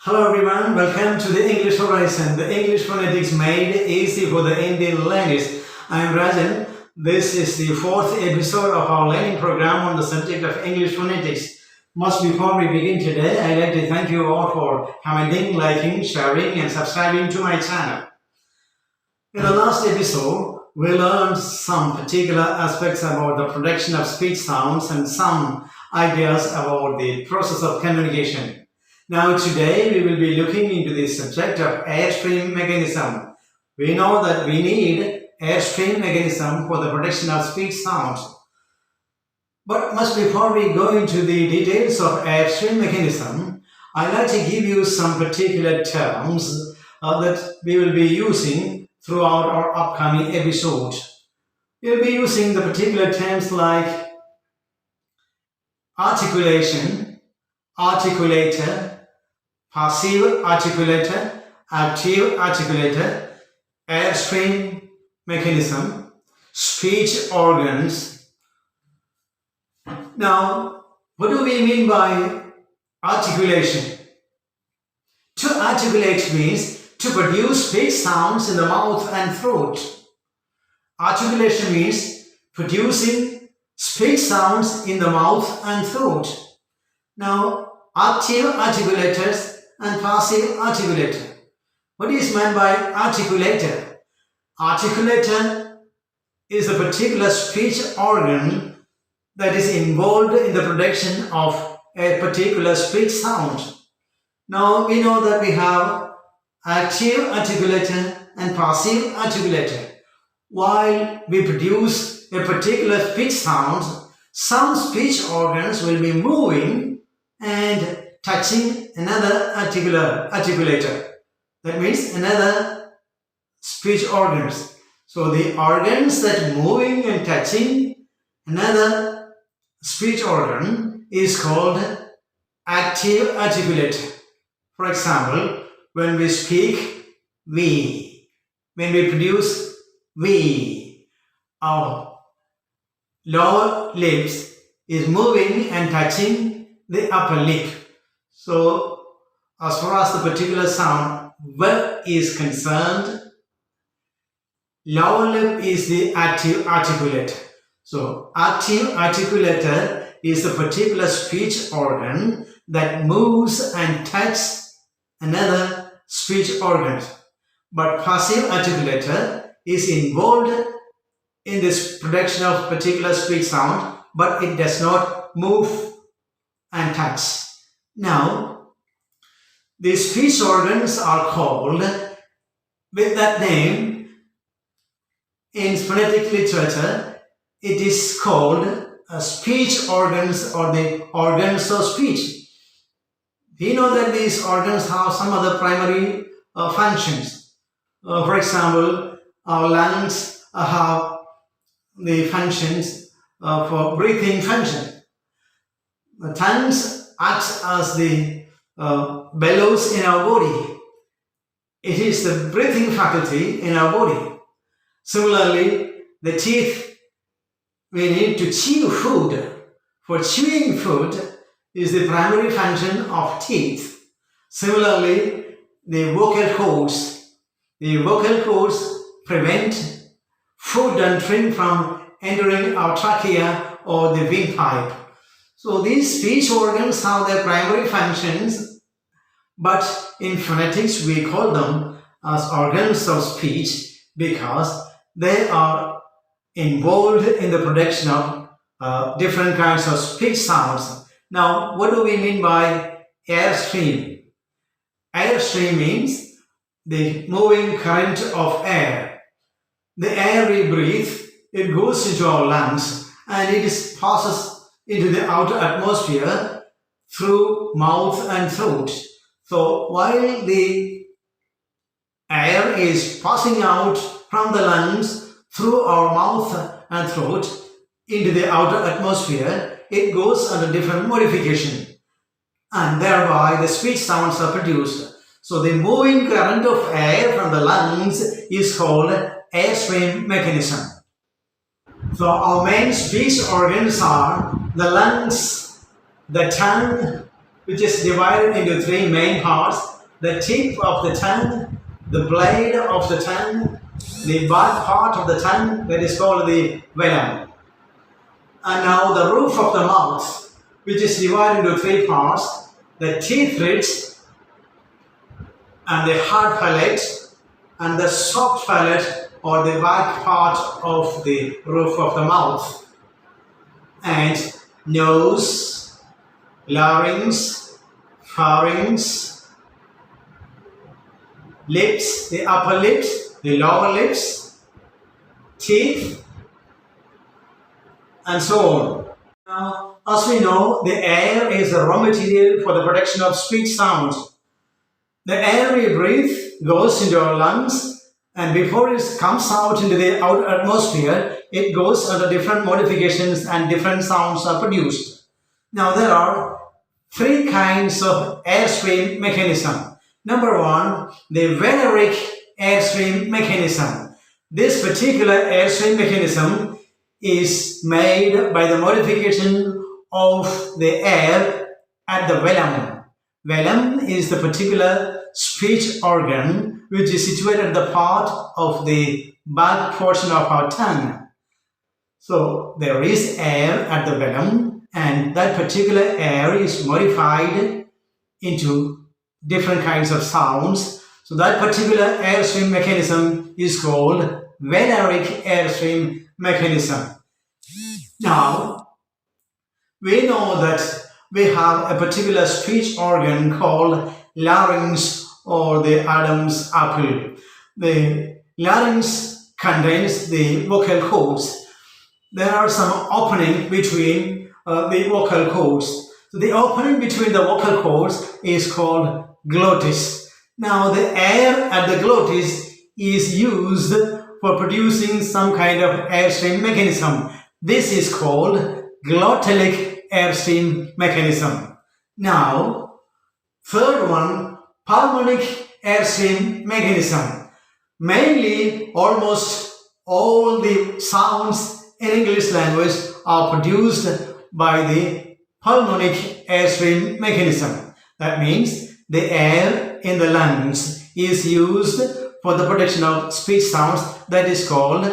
Hello everyone, welcome to the English Horizon, the English phonetics made easy for the Indian learners. I am Rajan. This is the fourth episode of our learning program on the subject of English phonetics. Much before we begin today, I'd like to thank you all for commenting, liking, sharing and subscribing to my channel. In the last episode, we learned some particular aspects about the production of speech sounds and some ideas about the process of communication. Now today we will be looking into the subject of airstream mechanism. We know that we need airstream mechanism for the production of speech sounds. But much before we go into the details of airstream mechanism, I'd like to give you some particular terms that we will be using throughout our upcoming episode. We'll be using the particular terms like articulation, articulator, passive articulator, active articulator, airstream mechanism, speech organs. Now, what do we mean by articulation? To articulate means to produce speech sounds in the mouth and throat. Articulation means producing speech sounds in the mouth and throat. Now, active articulators and passive articulator. What is meant by articulator? Articulator is a particular speech organ that is involved in the production of a particular speech sound. Now we know that we have active articulator and passive articulator. While we produce a particular speech sound, some speech organs will be moving and touching another articulator. That means another speech organs. So the organs that moving and touching another speech organ is called active articulator. For example, when we speak we, when we produce we, our lower lips is moving and touching the upper lip. So, as far as the particular sound V is concerned, lower lip is the active articulator. So, active articulator is a particular speech organ that moves and touches another speech organ. But passive articulator is involved in this production of particular speech sound, but it does not move and touch. Now, these speech organs are called with that name in phonetic literature. It is called speech organs or the organs of speech. We know that these organs have some other primary functions. For example, our lungs have the functions for breathing function. The tongues acts as the bellows in our body. It is the breathing faculty in our body. Similarly, the teeth, we need to chew food. For chewing food is the primary function of teeth. Similarly, the vocal cords. The vocal cords prevent food and drink from entering our trachea or the windpipe. So these speech organs have their primary functions, but in phonetics we call them as organs of speech because they are involved in the production of different kinds of speech sounds. Now, what do we mean by airstream? Airstream means the moving current of air. The air we breathe, it goes into our lungs and it passes into the outer atmosphere through mouth and throat. So while the air is passing out from the lungs through our mouth and throat into the outer atmosphere, it goes under different modification and thereby the speech sounds are produced. So the moving current of air from the lungs is called airstream mechanism. So our main speech organs are the lungs, the tongue, which is divided into three main parts, the tip of the tongue, the blade of the tongue, the back part of the tongue, that is called the venom. And now the roof of the mouth, which is divided into three parts, the teeth ridge, and the hard palate, and the soft palate, or the back part of the roof of the mouth, and nose, larynx, pharynx, lips, the upper lips, the lower lips, teeth, and so on. Now, as we know, the air is the raw material for the production of speech sounds. The air we breathe goes into our lungs, and before it comes out into the outer atmosphere, it goes under different modifications and different sounds are produced. Now, there are three kinds of airstream mechanism. Number one, the Phonetics airstream mechanism. This particular airstream mechanism is made by the modification of the air at the velum. Velum is the particular speech organ which is situated at the part of the back portion of our tongue. So there is air at the velum, and that particular air is modified into different kinds of sounds. So that particular airstream mechanism is called Phonetics airstream mechanism. Now, we know that we have a particular speech organ called larynx or the Adam's apple. The larynx contains the vocal cords. There are some opening between the vocal cords. So the opening between the vocal cords is called glottis. Now the air at the glottis is used for producing some kind of airstream mechanism. This is called glottalic airstream mechanism. Now, third one, pulmonic airstream mechanism. Mainly, almost all the sounds in English language are produced by the pulmonic airstream mechanism. That means the air in the lungs is used for the production of speech sounds. That is called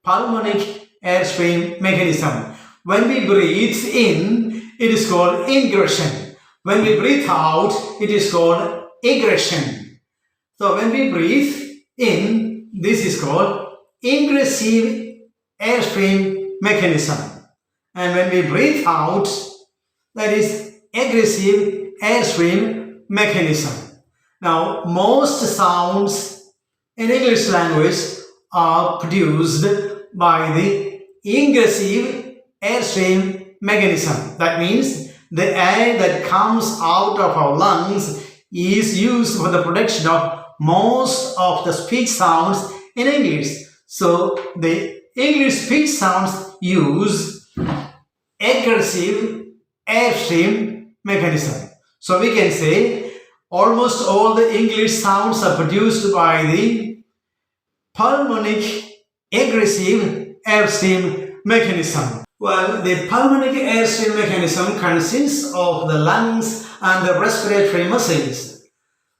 pulmonic airstream mechanism. When we breathe in, it is called ingression. When we breathe out, it is called egression. So when we breathe in, this is called ingressive airstream mechanism. And when we breathe out, that is aggressive airstream mechanism. Now, most sounds in English language are produced by the ingressive airstream mechanism. That means the air that comes out of our lungs is used for the production of most of the speech sounds in English. So the English speech sounds use aggressive airstream mechanism. So we can say almost all the English sounds are produced by the pulmonic aggressive airstream mechanism. Well, the pulmonic airstream mechanism consists of the lungs and the respiratory muscles.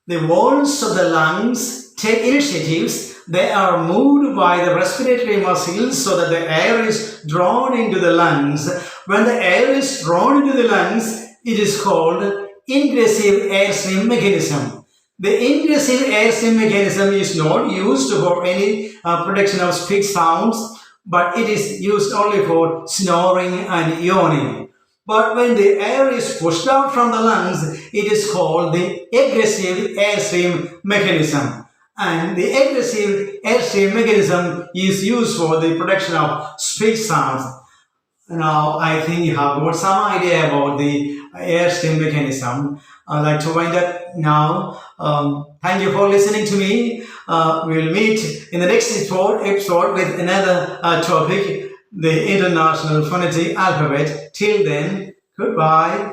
The walls of the lungs take initiatives. They are moved by the respiratory muscles so that the air is drawn into the lungs. When the air is drawn into the lungs, it is called ingressive airstream mechanism. The ingressive airstream mechanism is not used for any production of speech sounds, but it is used only for snoring and yawning. But when the air is pushed out from the lungs, it is called the aggressive airstream mechanism. And the aggressive airstream mechanism is used for the production of speech sounds. Now, I think you have got some idea about the airstream mechanism. I'd like to wind up now. Thank you for listening to me. We'll meet in the next episode with another topic, the International Phonetic Alphabet. Till then, goodbye.